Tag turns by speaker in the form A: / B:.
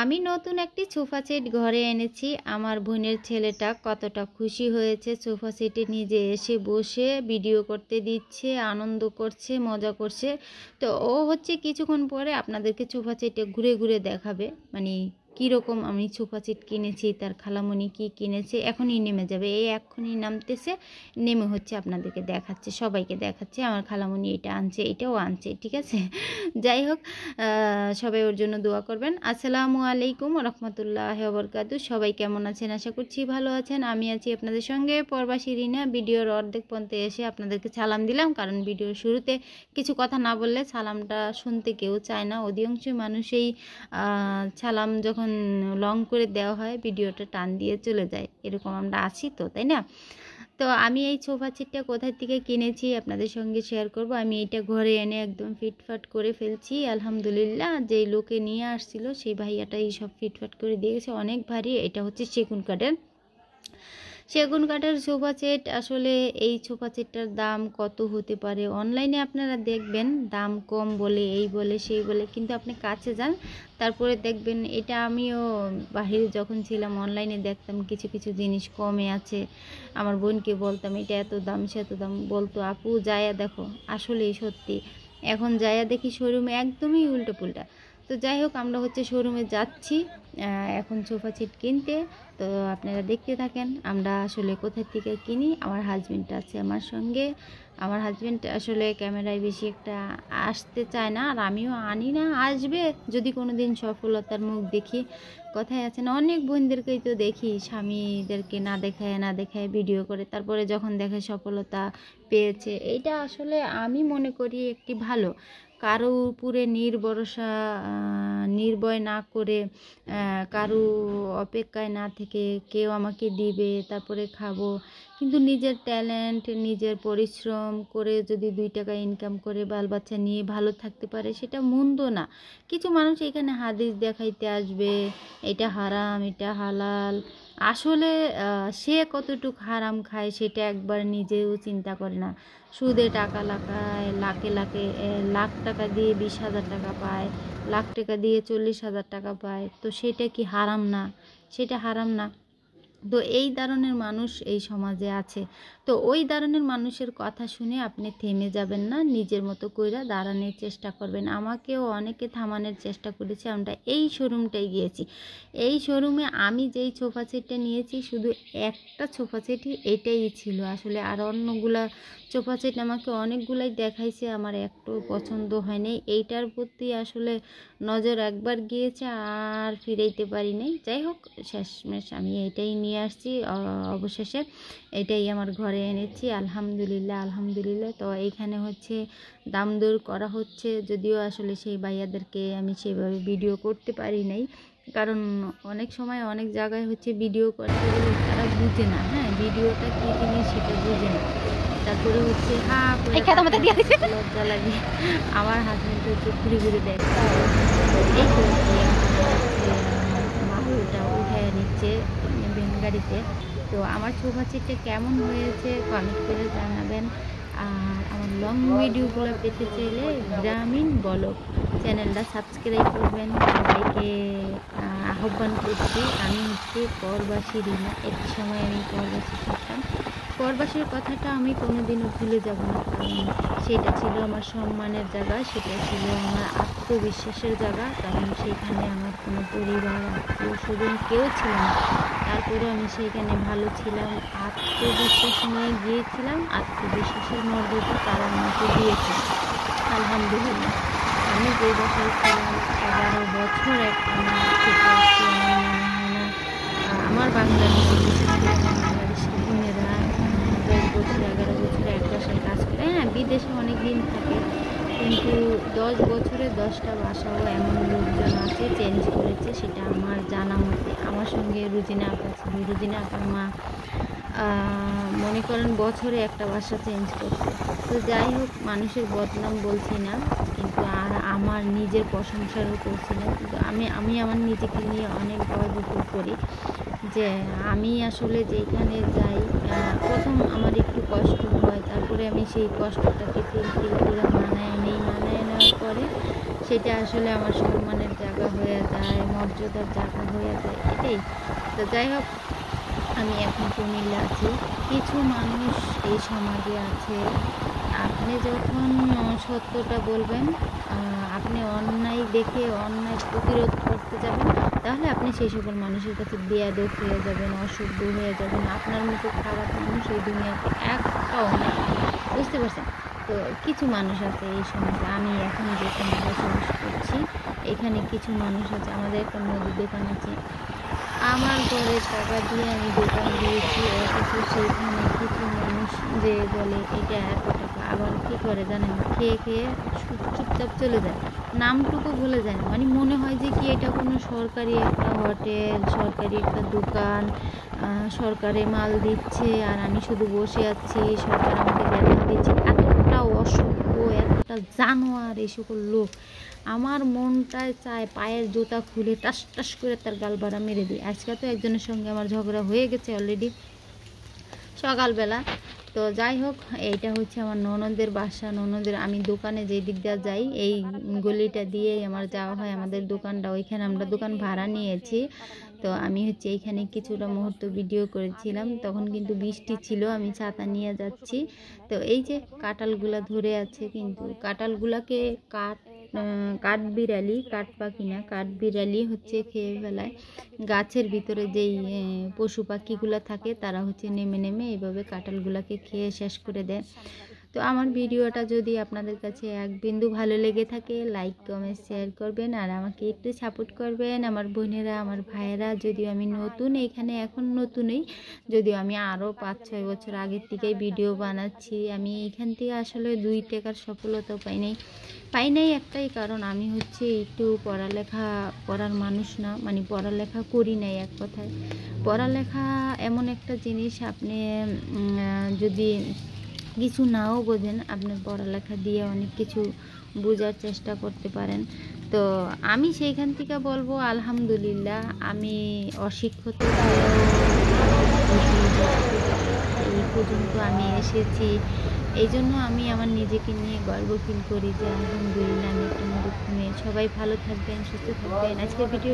A: আমি নতুন একটি সোফা সেট ঘরে এনেছি। আমার বোনের ছেলেটা কতটা খুশি হয়েছে। সোফা সেটে নিজে এসে বসে ভিডিও করতে দিচ্ছে, আনন্দ করছে, মজা করছে। তো ও হচ্ছে কিছুক্ষণ পরে আপনাদেরকে সোফা সেটে ঘুরে ঘুরে দেখাবে, মানে কীরকম আমি সোফা সেট কিনেছি, তার খালামণি কি কিনেছে। এখনই নেমে যাবে, এই এখনই নামতেছে, নেমে হচ্ছে আপনাদেরকে দেখাচ্ছে, সবাইকে দেখাচ্ছে আমার খালামণি এটা আনছে, এটাও আনছে, ঠিক আছে। যাই হোক, সবাই ওর জন্য দোয়া করবেন। আসসালামু আলাইকুম রহমতুল্লাহ বরকাতু। সবাই কেমন আছেন? আশা করছি ভালো আছেন। আমি আছি আপনাদের সঙ্গে প্রবাসী রিনা। ভিডিওর অর্ধেক পর্যন্ত এসে আপনাদেরকে সালাম দিলাম, কারণ ভিডিওর শুরুতে কিছু কথা না বললে সালামটা শুনতে কেউ চায় না। অধিকাংশ মানুষই সালাম যখন লং করে দেওয়া হয় ভিডিওটা টান দিয়ে চলে যায়, এরকম আমরা আছি তো, তাই না? তো আমি এই সোফা সেটটা কোথায় থেকে কিনেছি আপনাদের সঙ্গে শেয়ার করব। আমি এটা ঘরে এনে একদম ফিটফাট করে ফেলছি আলহামদুলিল্লাহ। যেই লোকে নিয়ে আসছিল সেই ভাইয়াটা এই সব ফিটফাট করে দিয়ে গেছে। অনেক ভারী, এটা হচ্ছে সেগুন কাঠের সোফা সেট। আসলে এই সোফা সেটটার দাম কত হতে পারে অনলাইনে আপনারা দেখবেন দাম কম বলে, এই বলে সেই বলে, কিন্তু আপনি কাছে যান তারপরে দেখবেন। এটা আমিও বাহিরে যখন ছিলাম অনলাইনে দেখতাম কিছু কিছু জিনিস কমে আছে। আমার বোনকে বলতাম এটা এত দাম, সে এত দাম, বলতো আপু যায়া দেখো। আসলেই সত্যি, এখন যায়া দেখি শোরুমে একদমই উল্টো পুল্টা। তো যাই হোক, আমরা হচ্ছে শোরুমে যাচ্ছি এখন সোফা সেট কিনতে। তো আপনারা দেখতে থাকেন আমরা আসলে কোথার থেকে কিনি। আমার হাজব্যান্ড আছে আমার সঙ্গে। আমার হাজব্যান্ড আসলে ক্যামেরায় বেশি একটা আসতে চায় না, আর আমিও আনি না। আসবে যদি কোনো দিন সফলতার মুখ দেখি। কথায় আছে না, অনেক বোনদেরকেই তো দেখি স্বামীদেরকে না দেখায় ভিডিও করে, তারপরে যখন দেখে সফলতা পেয়েছে। এটা আসলে আমি মনে করি একটি ভালো, কারো উপরে নির্ভয় না করে, কারো অপেক্ষায় না থেকে কেউ আমাকে দিবে তারপরে খাবো, কিন্তু নিজের ট্যালেন্ট, নিজের পরিশ্রম করে যদি 2 টাকা ইনকাম করে বাল বাচ্চা নিয়ে ভালো থাকতে পারে, সেটা মন্দ না। কিছু মানুষ এখানে হাদিস দেখাইতে আসবে, এটা হারাম, এটা হালাল। আসলে সে কতটুকু হারাম খায় সেটা একবার নিজেও চিন্তা করে না। সুদে টাকা লাগায়, লাখ টাকা দিয়ে 20,000 টাকা পায়, লাখ টাকা দিয়ে 40,000 টাকা পায়। তো সেটা কি হারাম না? সেটা হারাম না। তো এই ধরনের মানুষ এই সমাজে আছে। তো ওই ধরনের মানুষের কথা শুনে আপনি থেমে যাবেন না, নিজের মতো কইরা দাঁড়ানোর চেষ্টা করবেন। আমাকেও অনেকে থামানোর চেষ্টা করেছে। আমরা এই শোরুমটাই গিয়েছি। এই শোরুমে আমি যেই সোফা সেটটা নিয়েছি শুধু একটা সোফা সেটই এটাই ছিল আসলে। আর অন্যগুলা সোফা সেট আমাকে অনেকগুলাই দেখাইছে, আমার একটু পছন্দ হয়নি। এইটার প্রতি আসলে নজর একবার গিয়েছে, আর ফিরাইতে পারি নাই। যাই হোক, শেষমেশ আমি এটাই নিয়ে আসছি। অবশেষে এটাই আমার ঘরে এনেছি আলহামদুলিল্লাহ। তো এইখানে হচ্ছে দাম দর করা হচ্ছে, যদিও আসলে সেই ভাইয়াদেরকে আমি সেভাবে ভিডিও করতে পারি নাই, কারণ অনেক সময় অনেক জায়গায় হচ্ছে ভিডিও করতে গেলে তারা বুঝে না, হ্যাঁ, ভিডিওটা কী জিনিস সেটা বুঝে না। তারপরে হচ্ছে লজ্জা লাগে। আমার হাজবেন্ড হচ্ছে ঘুরে ঘুরে দেখে, এই তো মালটা উঠায় নিচ্ছে ভ্যান গাড়িতে। তো আমার সোফা সেটটা কেমন হয়েছে কমেন্ট করে জানাবেন। আর আমার লং ভিডিওগুলো পেতে চাইলে গ্রামীণ ব্লগ চ্যানেলটা সাবস্ক্রাইব করবেন। সবাইকে আহ্বান করছি। আমি হচ্ছে প্রবাসী রিনা। একটি সময় আমি প্রবাসী থাকতাম। প্রবাসীর কথাটা আমি কোনোদিনও ভুলে যাব না, কারণ সেটা ছিল আমার সম্মানের জায়গা, সেটা ছিল আমার আত্মবিশ্বাসের জায়গা। কারণ সেখানে আমার কোনো পরিবার, আত্মীয় স্বজন কেউ ছিল না, তারপরেও আমি সেইখানে ভালো ছিলাম, আত্মবিশ্বাস নিয়ে গিয়েছিলাম। আত্মবিশ্বাসের মর্যাদা তারা আমাকে দিয়েছে আলহামদুলিল্লাহ। আমি যে বাসায় ছিলাম 11 বছর একটানা থেকে আসছি, আমার মনে হয় না আমার বাংলাদেশে বিশেষ করে আমার বাংলাদেশি বোনেরা 10 বছর 11 বছর এক বাসায় কাজ করে। হ্যাঁ, বিদেশে অনেক দিন থাকে, কিন্তু 10 বছরে 10টা ভাষাও এমন লোকজন আছে চেঞ্জ করেছে, সেটা আমার জানা মতে। আমার সঙ্গে রুজিনা আপা ছিল, রুজিনা আপার মা মনে করেন বছরে একটা ভাষা চেঞ্জ করছে। তো যাই হোক, মানুষের বদনাম বলছি না, কিন্তু আর আমার নিজের প্রশংসারও করছি না, কিন্তু আমি আমার নিজেকে নিয়ে অনেক গর্ব করি যে আমি আসলে যেখানে যাই প্রথম আমার একটু কষ্ট হয়, তারপরে আমি সেই কষ্টটাকে ফিল করে মানায় নেওয়ার পরে সেটা আসলে আমার সম্মানের জায়গা জায়গা হয়ে যায়, মর্যাদার জায়গা হয়ে যায়, এটাই। তো যাই হোক, আমি এখন কুমিল্লা আছি। কিছু মানুষ এই সমাজে আছে, আপনি যখন সত্যটা বলবেন, আপনি অন্যায় দেখে অন্যায় প্রতিরোধ করতে যাবেন, তাহলে আপনি সেই সকল মানুষের কাছে বেয়াদব হয়ে যাবেন, অসভ্য হয়ে যাবেন। আপনার মতো খারাপ মানুষ এই দুনিয়াতে একটাও নেই, বুঝতে পারছেন? তো কিছু মানুষ আছে এই সমাজে, আমি এখন যেখানে বসবাস করছি এখানে কিছু মানুষ আছে। আমাদের একটা মুদির দোকান আছে, আমার ঘরের টাকা দিয়ে আমি দোকান দিয়েছি, অথচ সেইখানে কিছু মানুষ যে বলে এটা এত টাকা, আবার কী করে জানেন, খেয়ে খেয়ে চুপচাপ চলে যায়, নামটুকু ভুলে যায় না। মানে মনে হয় যে কি এটা কোনো সরকারি একটা হোটেল, সরকারি একটা দোকান, সরকারে মাল দিচ্ছে আর আমি শুধু বসে আছি, সরকার আমাকে বেতন দিচ্ছে। এতটা অসভ্য, এতটা জানোয়ার এই সকল লোক, আমার মনটায় চায় পায়ের জুতা খুলে টাস টাস করে তার গালবাড়া মেরে দিই। আজকে তো একজনের সঙ্গে আমার ঝগড়া হয়ে গেছে অলরেডি সকালবেলা। তো যাই হোক, এইটা হচ্ছে আমার ননদের বাসা। ননদের, আমি দোকানে যে দিক দিয়ে যাই এই গলিটা দিয়েই আমার যাওয়া হয়। আমাদের দোকানটা ওইখানে, আমরা দোকান ভাড়া নিয়েছি। তো আমি হচ্ছে এইখানে কিছুটা মুহূর্ত ভিডিও করেছিলাম, তখন কিন্তু বৃষ্টি ছিল, আমি ছাতা নিয়ে যাচ্ছি। তো এই যে কাঁঠালগুলা ধরে আছে, কিন্তু কাঁঠালগুলাকে কাঠবিড়ালি, কাঠ পাখি না, কাঠবিড়ালি হচ্ছে খেয়ে ফেলায়। গাছের ভিতরে যেই পশু পাখিগুলো থাকে তারা হচ্ছে নেমে নেমে এইভাবে কাঁঠালগুলোকে খেয়ে শেষ করে দেয়। তো আমার ভিডিওটা যদি আপনাদের কাছে এক বিন্দু ভালো লেগে থাকে, লাইক কমেন্ট শেয়ার করবেন আর আমাকে একটু সাপোর্ট করবেন। আমার বোনেরা, আমার ভাইয়েরা, যদিও আমি নতুন এখানে, এখন নতুনই, যদিও আমি আরও 5-6 বছর আগের থেকেই ভিডিও বানাচ্ছি। আমি এখান থেকে আসলে 2 টাকার সফলতা পাই নাই একটাই কারণ, আমি হচ্ছে একটু পড়ালেখা করার মানুষ না, মানে পড়ালেখা করি নাই এক কথায়। পড়ালেখা এমন একটা জিনিস, আপনি যদি কিছু নাও বোঝেন, আপনার পড়ালেখা দিয়ে অনেক কিছু বোঝার চেষ্টা করতে পারেন। তো আমি সেইখান থেকে বলবো আলহামদুলিল্লাহ, আমি অশিক্ষিত হয়েও এই পর্যন্ত আমি এসেছি। এই জন্য আমি আমার নিজেকে নিয়ে গর্ব ফিল করি যে আলহামদুলিল্লাহ আমি একটা মূর্খ মেয়ে। সবাই ভালো থাকবেন, সুস্থ থাকবেন। আজকের ভিডিও